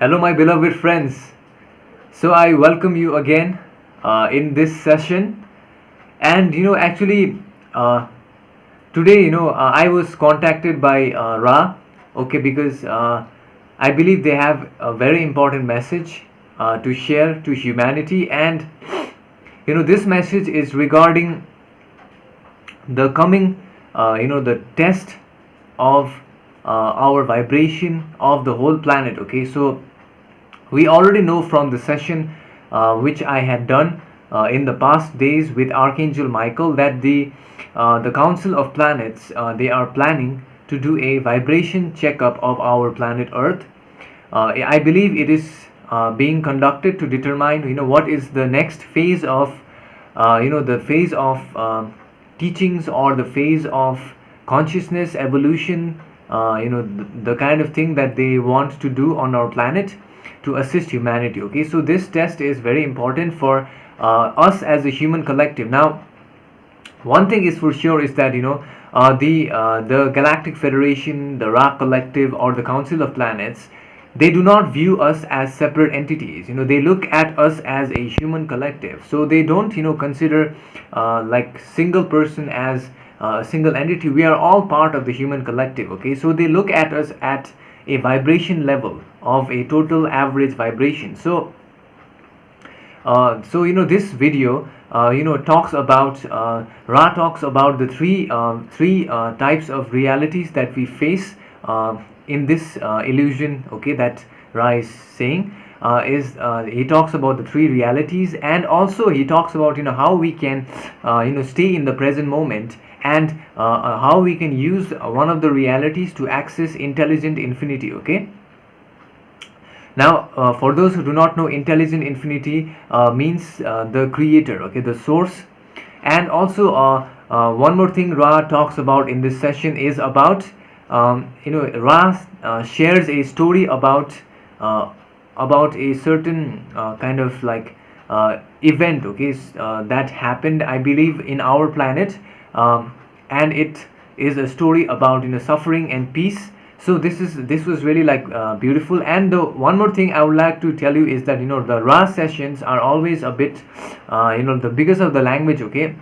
Hello, my beloved friends. So, I welcome you again in this session. And actually, uh, today, I was contacted by Ra, okay, because I believe they have a very important message to share to humanity. And this message is regarding the coming, the test of our vibration of the whole planet, okay. So we already know from the session which I had done in the past days with Archangel Michael that the Council of Planets, they are planning to do a vibration checkup of our planet Earth. I believe it is being conducted to determine what is the next phase of the phase of teachings, or the phase of consciousness evolution, the kind of thing that they want to do on our planet to assist humanity, okay. So this test is very important for us as a human collective. Now, one thing is for sure is that the Galactic Federation, the Ra Collective, or the Council of Planets, they do not view us as separate entities. They look at us as a human collective. So they don't consider like single person as a single entity. We are all part of the human collective, okay. So they look at us at a vibration level of a total average vibration. So this video talks about Ra talks about the three types of realities that we face in this illusion, okay, that Ra is saying. He talks about the three realities, and also he talks about how we can stay in the present moment, and how we can use one of the realities to access intelligent infinity, okay. Now, for those who do not know, intelligent infinity means the creator, okay, the source. And also, one more thing Ra talks about in this session is about, Ra shares a story about a certain kind of like event, okay, that happened, I believe, in our planet, and it is a story about suffering and peace. So this was really like beautiful. And the one more thing I would like to tell you is that the Ra sessions are always a bit the biggest of the language, okay.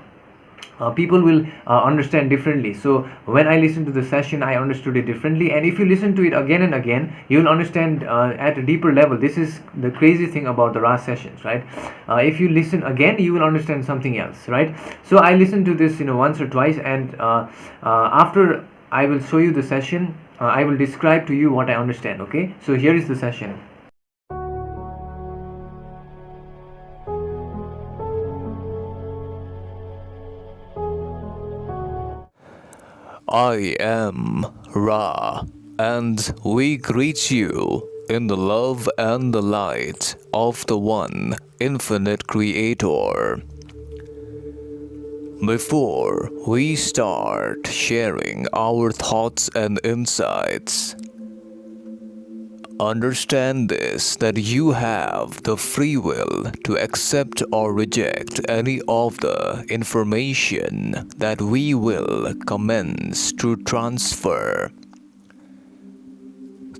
People will understand differently. So when I listened to the session, I understood it differently, and if you listen to it again and again, you will understand at a deeper level. This is the crazy thing about the Ra sessions, right? If you listen again, you will understand something else, right? So I listened to this once or twice, and after I will show you the session, I will describe to you what I understand, okay. So here is the session. I am Ra, and we greet you in the love and the light of the One Infinite Creator. Before we start sharing our thoughts and insights, understand this, that you have the free will to accept or reject any of the information that we will commence to transfer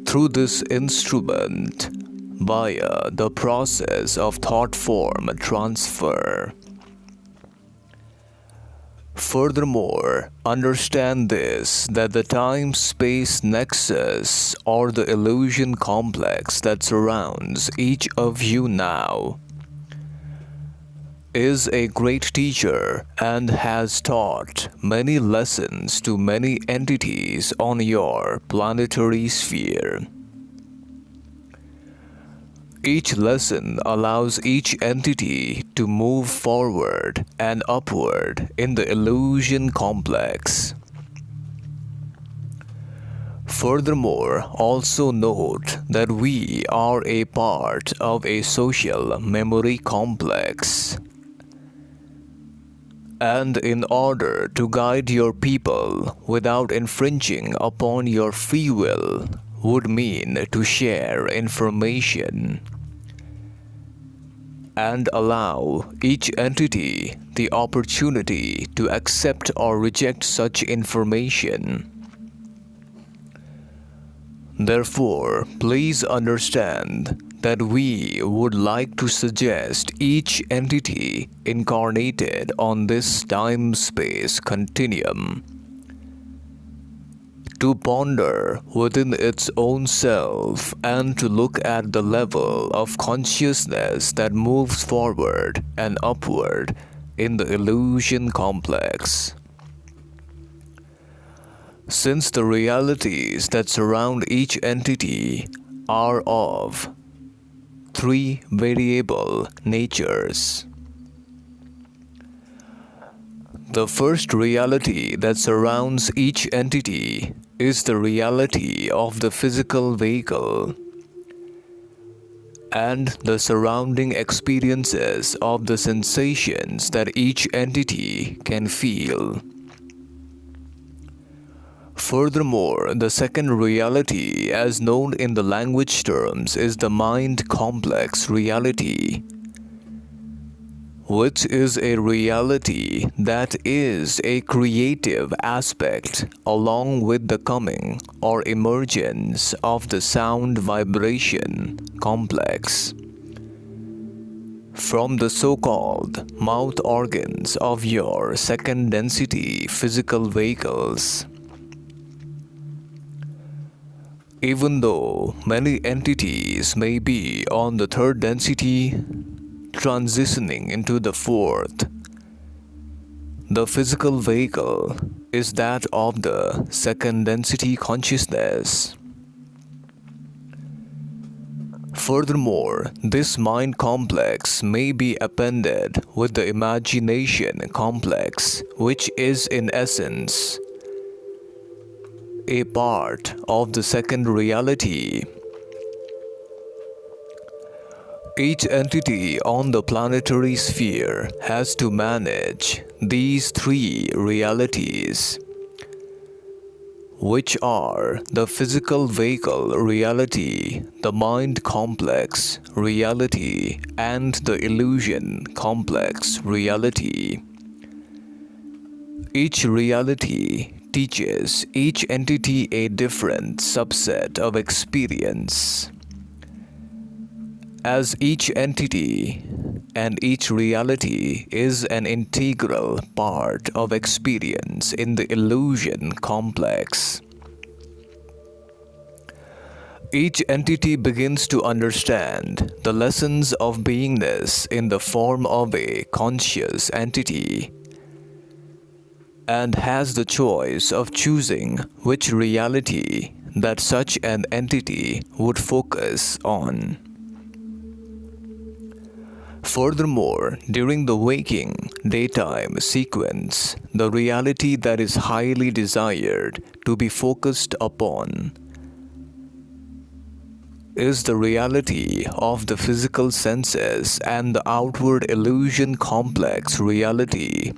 through this instrument via the process of thought form transfer. Furthermore, understand this, that the time-space nexus, or the illusion complex that surrounds each of you now, is a great teacher and has taught many lessons to many entities on your planetary sphere. Each lesson allows each entity to move forward and upward in the illusion complex. Furthermore, also note that we are a part of a social memory complex. And in order to guide your people without infringing upon your free will would mean to share information and allow each entity the opportunity to accept or reject such information. Therefore, please understand that we would like to suggest each entity incarnated on this time-space continuum to ponder within its own self and to look at the level of consciousness that moves forward and upward in the illusion complex. Since the realities that surround each entity are of three variable natures. The first reality that surrounds each entity is the reality of the physical vehicle and the surrounding experiences of the sensations that each entity can feel. Furthermore, the second reality, as known in the language terms, is the mind complex reality, which is a reality that is a creative aspect along with the coming or emergence of the sound vibration complex from the so-called mouth organs of your second density physical vehicles. Even though many entities may be on the third density transitioning into the fourth, the physical vehicle is that of the second density consciousness. Furthermore, this mind complex may be appended with the imagination complex, which is in essence a part of the second reality. Each entity on the planetary sphere has to manage these three realities, which are the physical vehicle reality, the mind complex reality, and the illusion complex reality. Each reality teaches each entity a different subset of experience, as each entity and each reality is an integral part of experience in the illusion complex. Each entity begins to understand the lessons of beingness in the form of a conscious entity and has the choice of choosing which reality that such an entity would focus on. Furthermore, during the waking daytime sequence, the reality that is highly desired to be focused upon is the reality of the physical senses and the outward illusion complex reality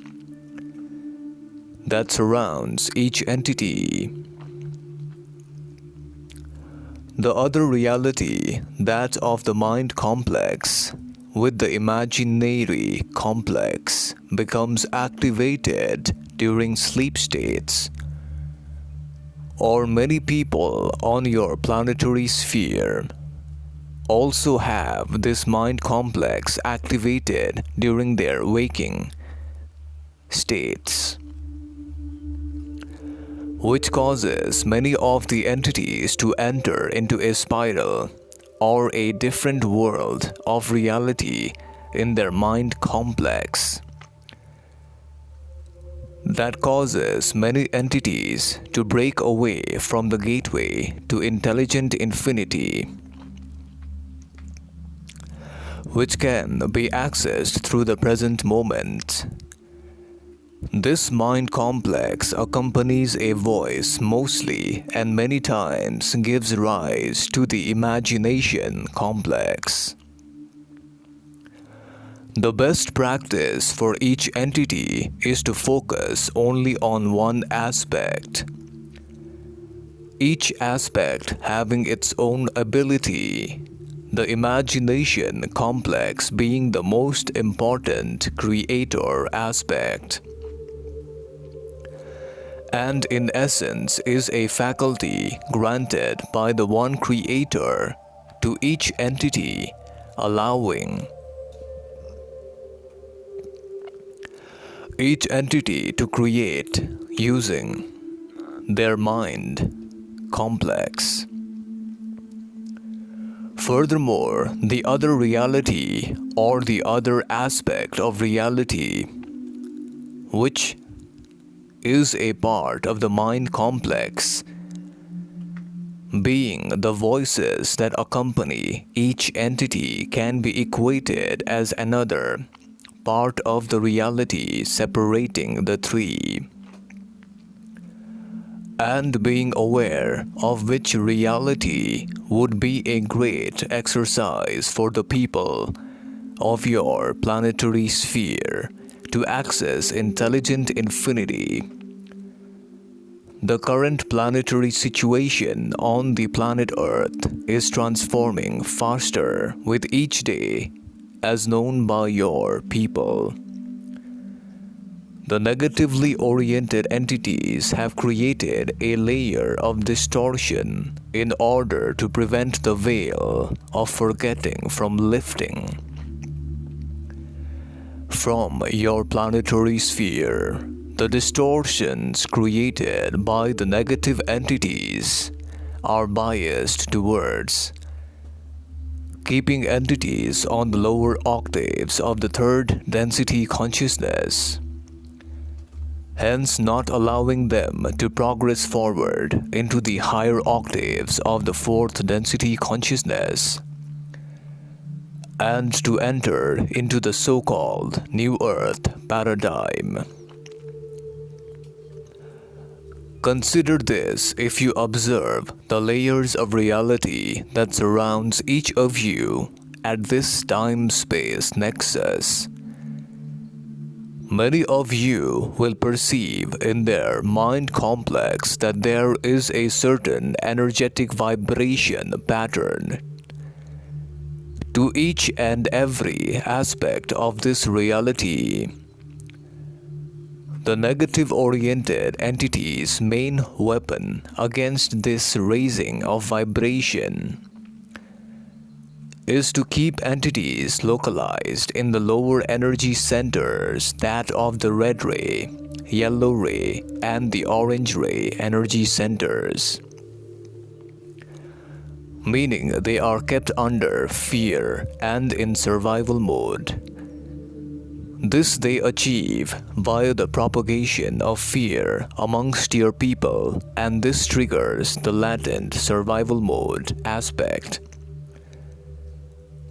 that surrounds each entity. The other reality, that of the mind complex, with the imaginary complex, becomes activated during sleep states, or many people on your planetary sphere also have this mind complex activated during their waking states, which causes many of the entities to enter into a spiral or a different world of reality in their mind complex. That causes many entities to break away from the gateway to intelligent infinity, which can be accessed through the present moment. This mind complex accompanies a voice mostly and many times gives rise to the imagination complex. The best practice for each entity is to focus only on one aspect, each aspect having its own ability, the imagination complex being the most important creator aspect. and in essence is a faculty granted by the one creator to each entity, allowing each entity to create using their mind complex. Furthermore, the other reality or the other aspect of reality, which is a part of the mind complex, being the voices that accompany each entity, can be equated as another part of the reality separating the three. And being aware of which reality would be a great exercise for the people of your planetary sphere to access intelligent infinity. The current planetary situation on the planet Earth is transforming faster with each day, as known by your people. The negatively oriented entities have created a layer of distortion in order to prevent the veil of forgetting from lifting from your planetary sphere. The distortions created by the negative entities are biased towards keeping entities on the lower octaves of the third density consciousness, hence not allowing them to progress forward into the higher octaves of the fourth density consciousness and to enter into the so-called New Earth paradigm. Consider this if you observe the layers of reality that surrounds each of you at this time-space nexus. Many of you will perceive in their mind complex that there is a certain energetic vibration pattern to each and every aspect of this reality. The negative-oriented entity's main weapon against this raising of vibration is to keep entities localized in the lower energy centers, that of the red ray, yellow ray, and the orange ray energy centers, meaning they are kept under fear and in survival mode. This they achieve via the propagation of fear amongst your people, and this triggers the latent survival mode aspect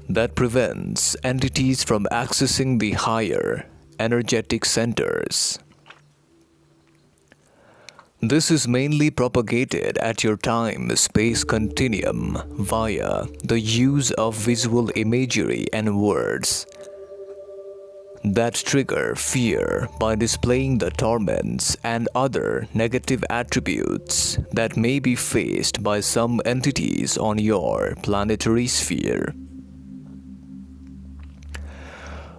that prevents entities from accessing the higher energetic centers. This is mainly propagated at your time-space continuum via the use of visual imagery and words that trigger fear by displaying the torments and other negative attributes that may be faced by some entities on your planetary sphere.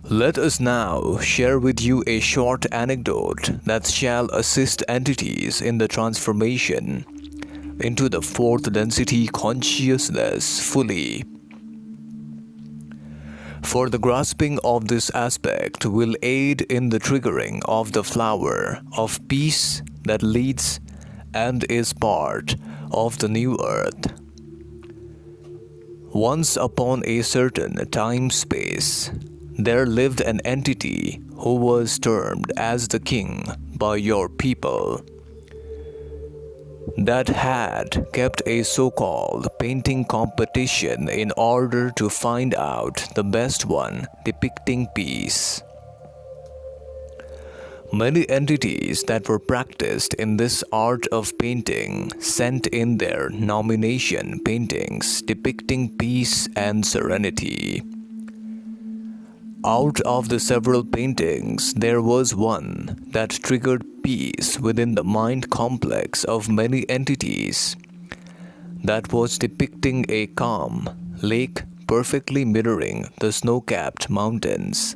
Let us now share with you a short anecdote that shall assist entities in the transformation into the fourth density consciousness fully. For the grasping of this aspect will aid in the triggering of the flower of peace that leads and is part of the new earth. Once upon a certain time-space, there lived an entity who was termed as the king by your people, that had kept a so-called painting competition in order to find out the best one depicting peace. Many entities that were practiced in this art of painting sent in their nomination paintings depicting peace and serenity. Out of the several paintings, there was one that triggered peace within the mind complex of many entities, that was depicting a calm lake perfectly mirroring the snow-capped mountains.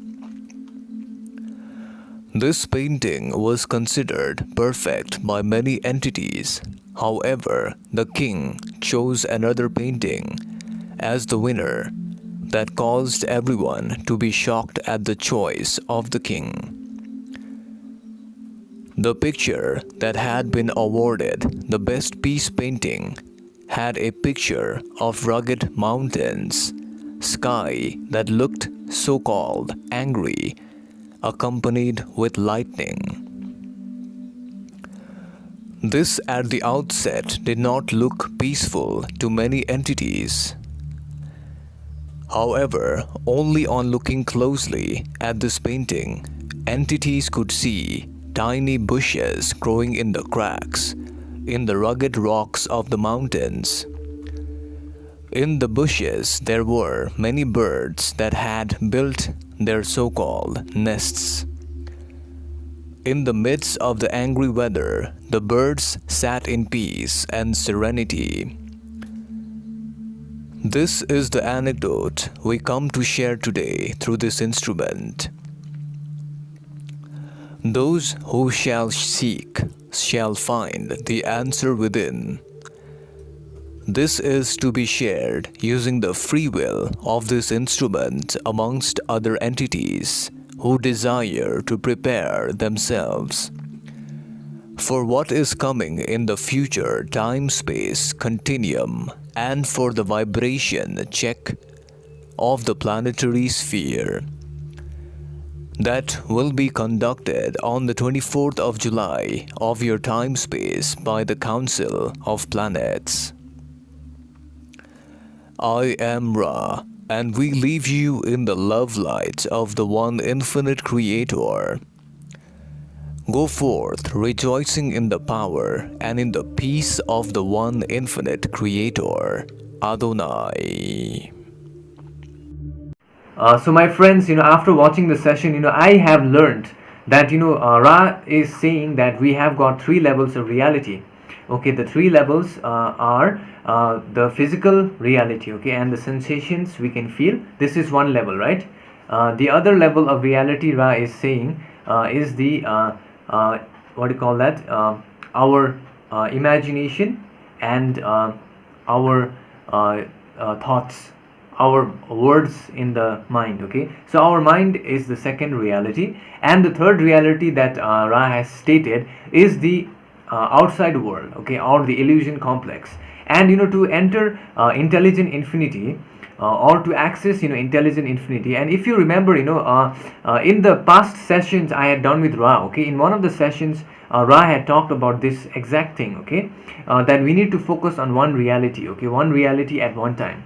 This painting was considered perfect by many entities. However, the king chose another painting as the winner that caused everyone to be shocked at the choice of the king. The picture that had been awarded the best peace painting had a picture of rugged mountains, sky that looked so-called angry, accompanied with lightning. This at the outset did not look peaceful to many entities. However, only on looking closely at this painting, entities could see tiny bushes growing in the cracks, in the rugged rocks of the mountains. In the bushes, there were many birds that had built their so-called nests. In the midst of the angry weather, the birds sat in peace and serenity. This is the anecdote we come to share today through this instrument. Those who shall seek shall find the answer within. This is to be shared using the free will of this instrument amongst other entities who desire to prepare themselves for what is coming in the future time-space continuum and for the vibration check of the planetary sphere that will be conducted on the 24th of July of your time-space by the Council of Planets. I am Ra, and we leave you in the love light of the One Infinite Creator. Go forth rejoicing in the power and in the peace of the One Infinite Creator, Adonai. So my friends, after watching the session, I have learned that, Ra is saying that we have got three levels of reality. Okay, the three levels are the physical reality, okay, and the sensations we can feel. This is one level, right? The other level of reality Ra is saying is the what do you call that? Our imagination and our thoughts, our words in the mind. Okay, so our mind is the second reality, and the third reality that Ra has stated is the outside world, okay, or the illusion complex. And to enter intelligent infinity, or to access intelligent infinity. And if you remember, in the past sessions I had done with Ra, okay, in one of the sessions Ra had talked about this exact thing, okay, that we need to focus on one reality, okay, one reality at one time.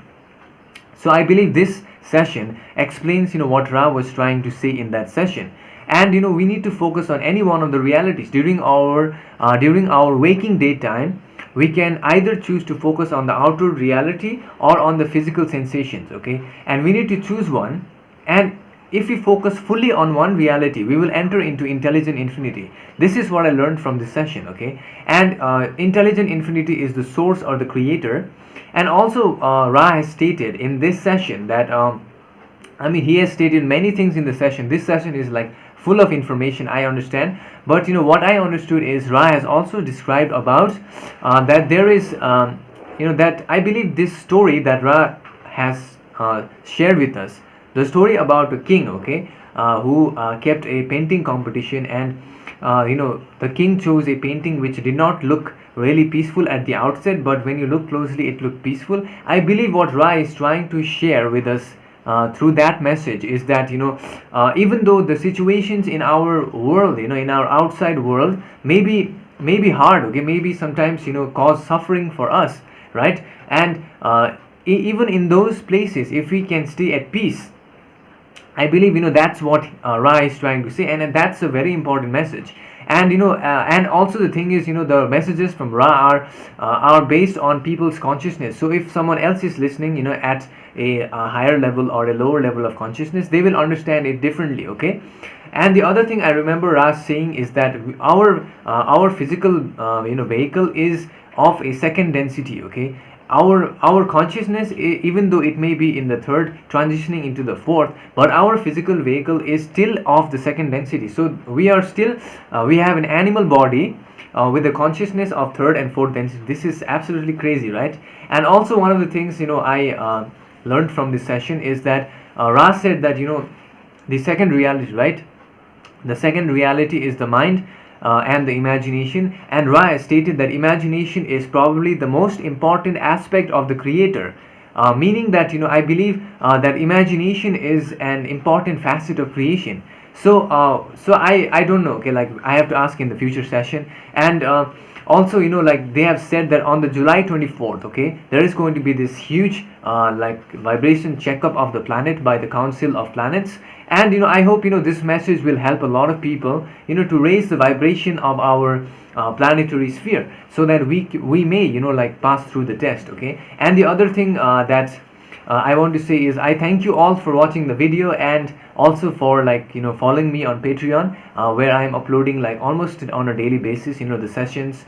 So I believe this session explains what Ra was trying to say in that session. And we need to focus on any one of the realities during our waking daytime. We can either choose to focus on the outer reality or on the physical sensations, okay, and we need to choose one. And if we focus fully on one reality, we will enter into intelligent infinity. This is what I learned from this session, okay. And intelligent infinity is the source or the creator. And also Ra has stated in this session that he has stated many things in the session. This session is like full of information, I understand, but what I understood is Ra has also described about that there is that I believe this story that Ra has shared with us, the story about a king, okay, who kept a painting competition. And the king chose a painting which did not look really peaceful at the outset, but when you look closely it looked peaceful. I believe what Ra is trying to share with us through that message is that even though the situations in our world, in our outside world may be hard, okay, maybe sometimes cause suffering for us, right? And even in those places, if we can stay at peace, I believe that's what Ra is trying to say, and that's a very important message. And and also the thing is, the messages from Ra are based on people's consciousness. So if someone else is listening at a higher level or a lower level of consciousness, they will understand it differently, okay. And the other thing I remember Ra saying is that our physical vehicle is of a second density, okay. our consciousness, even though it may be in the third transitioning into the fourth, but our physical vehicle is still of the second density. So we are still we have an animal body with the consciousness of third and fourth density. This is absolutely crazy, right? And also one of the things, I learned from this session is that Ra said that, the second reality, right? The second reality is the mind and the imagination. And Ra stated that imagination is probably the most important aspect of the creator. Meaning that, I believe that imagination is an important facet of creation. So I don't know. Okay, like I have to ask in the future session. And also, like they have said that on the July 24th, okay, there is going to be this huge like vibration checkup of the planet by the Council of Planets. And I hope this message will help a lot of people to raise the vibration of our planetary sphere, so that we may like pass through the test. Okay. And the other thing that I want to say is I thank you all for watching the video, and also for like following me on Patreon, where I am uploading like almost on a daily basis the sessions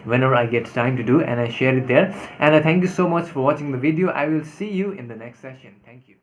whenever I get time to do, and I share it there. And I thank you so much for watching the video. I will see you in the next session. Thank you.